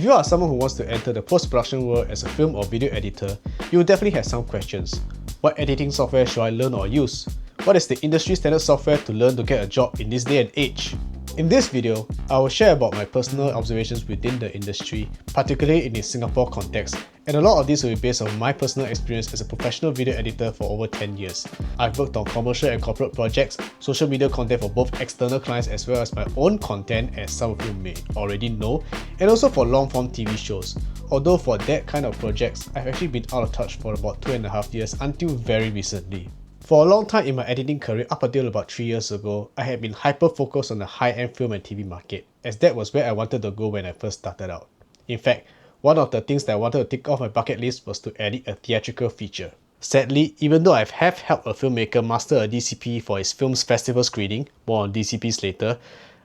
If you are someone who wants to enter the post-production world as a film or video editor, you will definitely have some questions. What editing software should I learn or use? What is the industry standard software to learn to get a job in this day and age? In this video, I will share about my personal observations within the industry, particularly in the Singapore context, and a lot of this will be based on my personal experience as a professional video editor for over 10 years. I've worked on commercial and corporate projects, social media content for both external clients as well as my own content, as some of you may already know, and also for long-form TV shows. Although for that kind of projects, I've actually been out of touch for about 2.5 years until very recently. For a long time in my editing career, up until about 3 years ago, I had been hyper-focused on the high-end film and TV market, as that was where I wanted to go when I first started out. In fact, one of the things that I wanted to tick off my bucket list was to edit a theatrical feature. Sadly, even though I have helped a filmmaker master a DCP for his film's festival screening, more on DCPs later,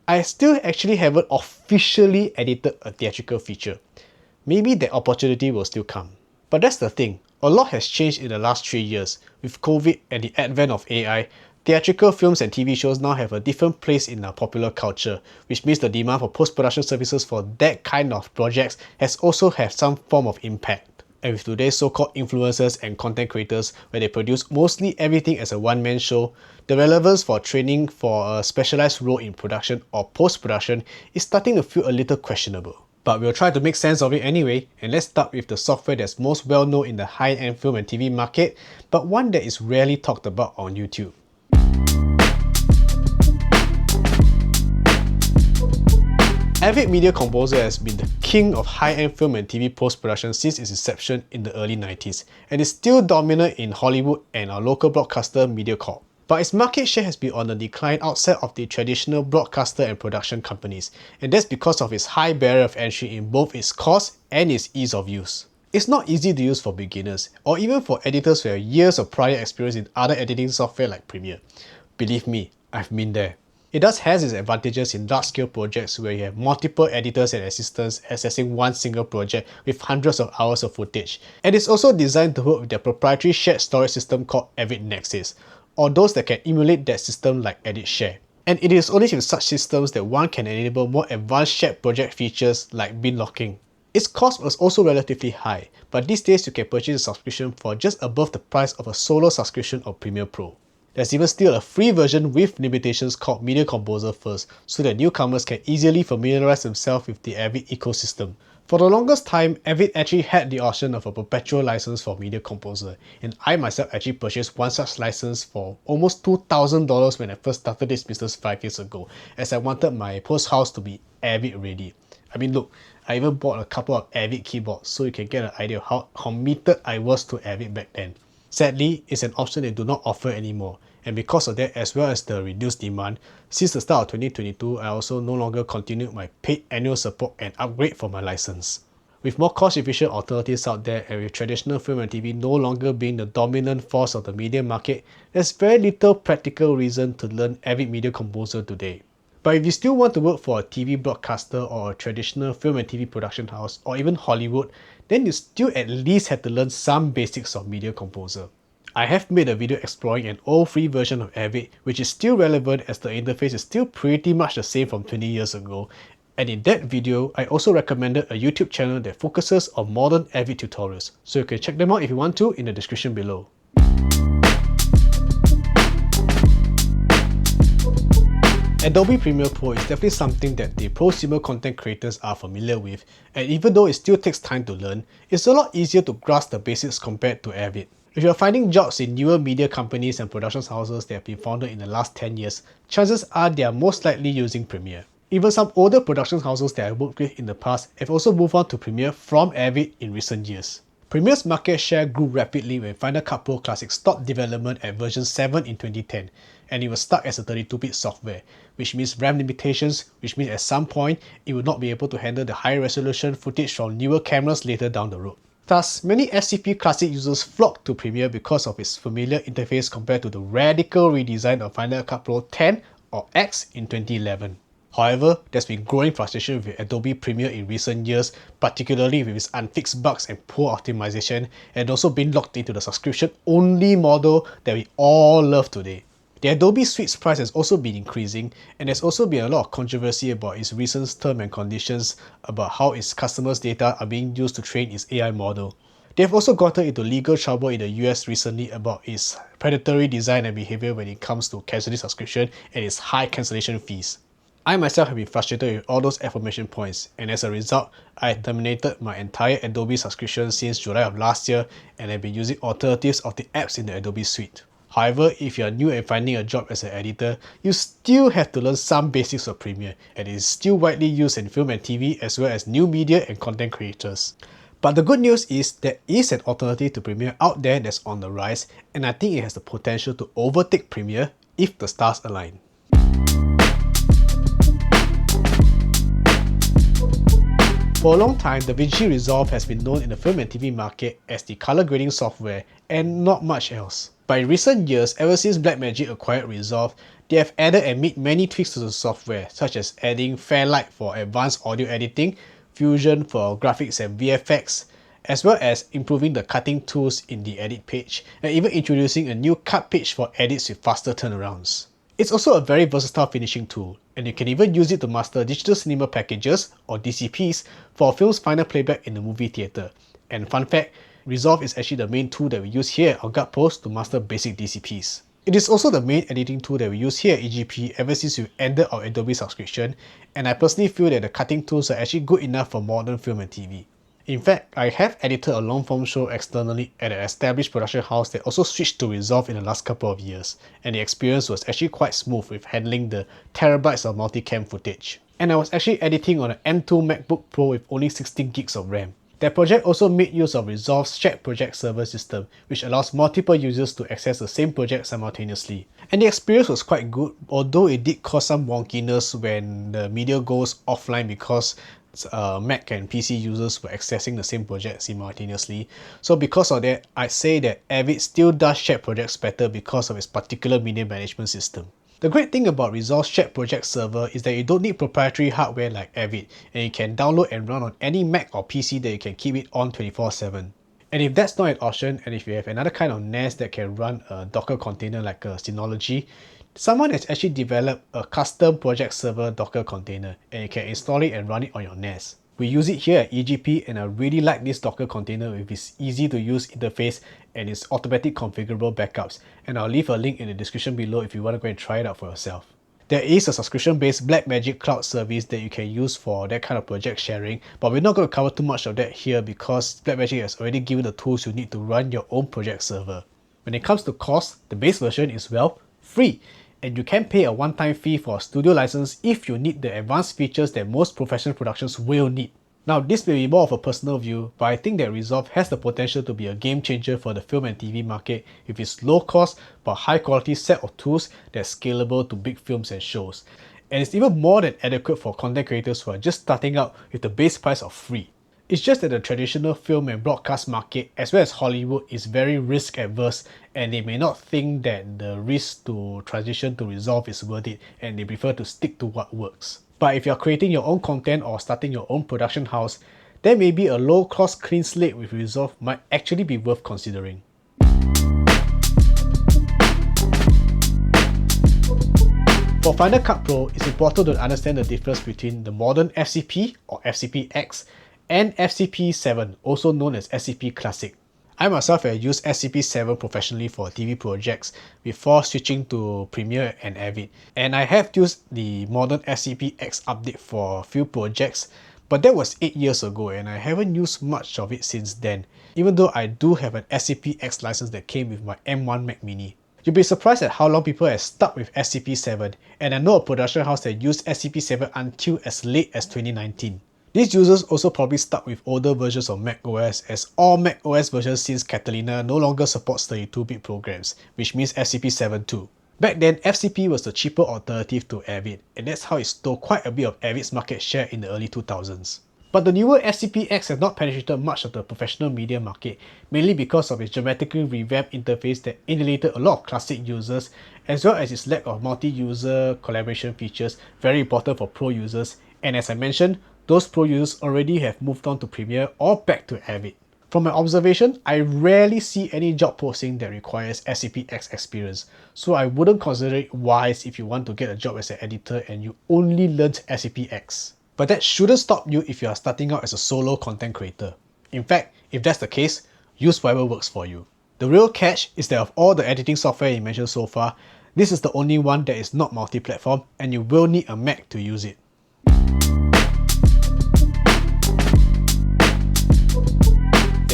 I still actually haven't officially edited a theatrical feature. Maybe that opportunity will still come. But that's the thing. A lot has changed in the last 3 years. With COVID and the advent of AI, theatrical films and TV shows now have a different place in our popular culture, which means the demand for post-production services for that kind of projects has also had some form of impact. And with today's so-called influencers and content creators, where they produce mostly everything as a one-man show, the relevance for training for a specialized role in production or post-production is starting to feel a little questionable. But we'll try to make sense of it anyway, and let's start with the software that's most well known in the high-end film and TV market, but one that is rarely talked about on YouTube. Avid Media Composer has been the king of high-end film and TV post-production since its inception in the early 90s, and is still dominant in Hollywood and our local broadcaster MediaCorp. But its market share has been on the decline outside of the traditional broadcaster and production companies, and that's because of its high barrier of entry in both its cost and its ease of use. It's not easy to use for beginners, or even for editors who have years of prior experience in other editing software like Premiere. Believe me, I've been there. It does have its advantages in large-scale projects where you have multiple editors and assistants accessing one single project with hundreds of hours of footage, and it's also designed to work with their proprietary shared storage system called Avid Nexus, or those that can emulate that system like EditShare. And it is only with such systems that one can enable more advanced shared project features like bin locking. Its cost was also relatively high, but these days you can purchase a subscription for just above the price of a solo subscription of Premiere Pro. There's even still a free version with limitations called Media Composer First, so that newcomers can easily familiarize themselves with the Avid ecosystem. For the longest time, Avid actually had the option of a perpetual license for Media Composer, and I myself actually purchased one such license for almost $2,000 when I first started this business 5 years ago, as I wanted my post house to be Avid ready. I mean, look, I even bought a couple of Avid keyboards so you can get an idea of how committed I was to Avid back then. Sadly, it's an option they do not offer anymore, and because of that, as well as the reduced demand, since the start of 2022, I also no longer continued my paid annual support and upgrade for my license. With more cost-efficient alternatives out there, and with traditional film and TV no longer being the dominant force of the media market, there's very little practical reason to learn Avid Media Composer today. But if you still want to work for a TV broadcaster or a traditional film and TV production house, or even Hollywood, then you still at least have to learn some basics of Media Composer. I have made a video exploring an old free version of Avid, which is still relevant as the interface is still pretty much the same from 20 years ago. And in that video, I also recommended a YouTube channel that focuses on modern Avid tutorials, so you can check them out if you want to in the description below. Adobe Premiere Pro is definitely something that the prosumer content creators are familiar with, and even though it still takes time to learn, it's a lot easier to grasp the basics compared to Avid. If you're finding jobs in newer media companies and production houses that have been founded in the last 10 years, chances are they are most likely using Premiere. Even some older production houses that I worked with in the past have also moved on to Premiere from Avid in recent years. Premiere's market share grew rapidly when Final Cut Pro Classic stopped development at version 7 in 2010, and it was stuck as a 32-bit software, which means RAM limitations, which means at some point it would not be able to handle the high resolution footage from newer cameras later down the road. Thus, many SCP Classic users flocked to Premiere because of its familiar interface compared to the radical redesign of Final Cut Pro 10 or X in 2011. However, there's been growing frustration with Adobe Premiere in recent years, particularly with its unfixed bugs and poor optimization, and also being locked into the subscription-only model that we all love today. The Adobe Suite's price has also been increasing, and there's also been a lot of controversy about its recent terms and conditions about how its customers' data are being used to train its AI model. They have also gotten into legal trouble in the US recently about its predatory design and behavior when it comes to casualty subscription and its high cancellation fees. I myself have been frustrated with all those aforementioned points, and as a result, I terminated my entire Adobe subscription since July of last year and have been using alternatives of the apps in the Adobe Suite. However, if you are new and finding a job as an editor, you still have to learn some basics of Premiere, and it is still widely used in film and TV as well as new media and content creators. But the good news is there is an alternative to Premiere out there that's on the rise, and I think it has the potential to overtake Premiere if the stars align. For a long time, DaVinci Resolve has been known in the film and TV market as the color grading software and not much else. But in recent years, ever since Blackmagic acquired Resolve, they have added and made many tweaks to the software, such as adding Fairlight for advanced audio editing, Fusion for graphics and VFX, as well as improving the cutting tools in the edit page, and even introducing a new cut page for edits with faster turnarounds. It's also a very versatile finishing tool, and you can even use it to master digital cinema packages, or DCPs, for a film's final playback in the movie theatre. And fun fact, Resolve is actually the main tool that we use here at Gut Post to master basic DCPs. It is also the main editing tool that we use here at EGP ever since we ended our Adobe subscription, and I personally feel that the cutting tools are actually good enough for modern film and TV. In fact, I have edited a long-form show externally at an established production house that also switched to Resolve in the last couple of years, and the experience was actually quite smooth with handling the terabytes of multicam footage. And I was actually editing on an M2 MacBook Pro with only 16 gigs of RAM. That project also made use of Resolve's shared project server system, which allows multiple users to access the same project simultaneously. And the experience was quite good, although it did cause some wonkiness when the media goes offline because Mac and PC users were accessing the same project simultaneously. So because of that, I'd say that Avid still does shared projects better because of its particular media management system. The great thing about Resolve's shared project server is that you don't need proprietary hardware like Avid, and you can download and run on any Mac or PC that you can keep it on 24/7. And if that's not an option, and if you have another kind of NAS that can run a Docker container like a Synology, someone has actually developed a custom project server Docker container, and you can install it and run it on your NAS. We use it here at EGP, and I really like this Docker container with its easy to use interface and its automatic configurable backups, and I'll leave a link in the description below if you want to go and try it out for yourself. There is a subscription-based Blackmagic cloud service that you can use for that kind of project sharing, but we're not going to cover too much of that here because Blackmagic has already given the tools you need to run your own project server. When it comes to cost, the base version is, well, free, and you can pay a one-time fee for a studio license if you need the advanced features that most professional productions will need. Now, this may be more of a personal view, but I think that Resolve has the potential to be a game changer for the film and TV market with its low cost but high quality set of tools that's scalable to big films and shows. And it's even more than adequate for content creators who are just starting out with the base price of free. It's just that the traditional film and broadcast market, as well as Hollywood, is very risk adverse, and they may not think that the risk to transition to Resolve is worth it, and they prefer to stick to what works. But if you're creating your own content or starting your own production house, then maybe a low-cost clean slate with Resolve might actually be worth considering. For Final Cut Pro, it's important to understand the difference between the modern FCP or FCP-X and FCP7, also known as FCP Classic. I myself have used FCP7 professionally for TV projects before switching to Premiere and Avid, and I have used the modern FCP-X update for a few projects, but that was 8 years ago and I haven't used much of it since then, even though I do have an FCP-X license that came with my M1 Mac Mini. You'll be surprised at how long people have stuck with SCP-7, and I know a production house that used SCP-7 until as late as 2019. These users also probably stuck with older versions of macOS, as all macOS versions since Catalina no longer supports 32-bit programs, which means FCP7 too. Back then, FCP was the cheaper alternative to Avid, and that's how it stole quite a bit of Avid's market share in the early 2000s. But the newer FCP-X has not penetrated much of the professional media market, mainly because of its dramatically revamped interface that alienated a lot of classic users, as well as its lack of multi-user collaboration features, very important for pro users, and as I mentioned, those pro users already have moved on to Premiere or back to Avid. From my observation, I rarely see any job posting that requires SCP-X experience, so I wouldn't consider it wise if you want to get a job as an editor and you only learnt SCP-X. But that shouldn't stop you if you are starting out as a solo content creator. In fact, if that's the case, use whatever works for you. The real catch is that of all the editing software you mentioned so far, this is the only one that is not multi-platform and you will need a Mac to use it.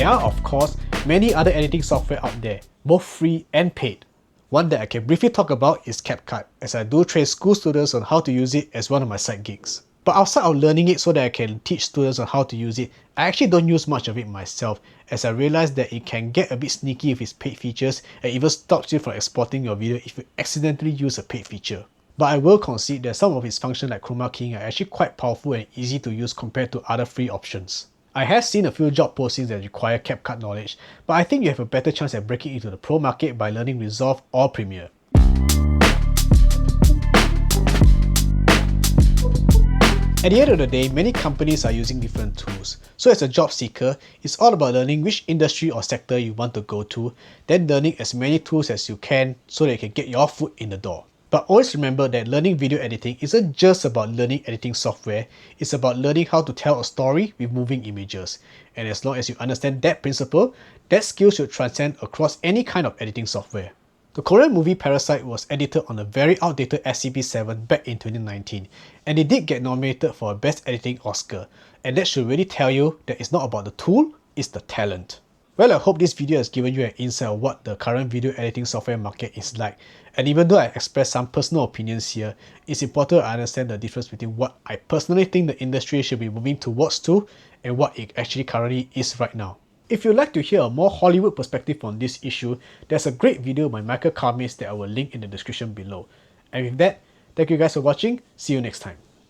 There are, of course, many other editing software out there, both free and paid. One that I can briefly talk about is CapCut, as I do train school students on how to use it as one of my side gigs. But outside of learning it so that I can teach students on how to use it, I actually don't use much of it myself, as I realized that it can get a bit sneaky with its paid features and even stops you from exporting your video if you accidentally use a paid feature. But I will concede that some of its functions like chroma keying are actually quite powerful and easy to use compared to other free options. I have seen a few job postings that require CapCut knowledge, but I think you have a better chance at breaking into the pro market by learning Resolve or Premiere. At the end of the day, many companies are using different tools. So as a job seeker, it's all about learning which industry or sector you want to go to, then learning as many tools as you can so that you can get your foot in the door. But always remember that learning video editing isn't just about learning editing software, it's about learning how to tell a story with moving images. And as long as you understand that principle, that skill should transcend across any kind of editing software. The Korean movie Parasite was edited on a very outdated SCP-7 back in 2019, and it did get nominated for a Best Editing Oscar, and that should really tell you that it's not about the tool, it's the talent. Well, I hope this video has given you an insight of what the current video editing software market is like, and even though I express some personal opinions here, it's important to understand the difference between what I personally think the industry should be moving towards to and what it actually currently is right now. If you'd like to hear a more Hollywood perspective on this issue, there's a great video by Michael Carmis that I will link in the description below. And with that, thank you guys for watching, see you next time.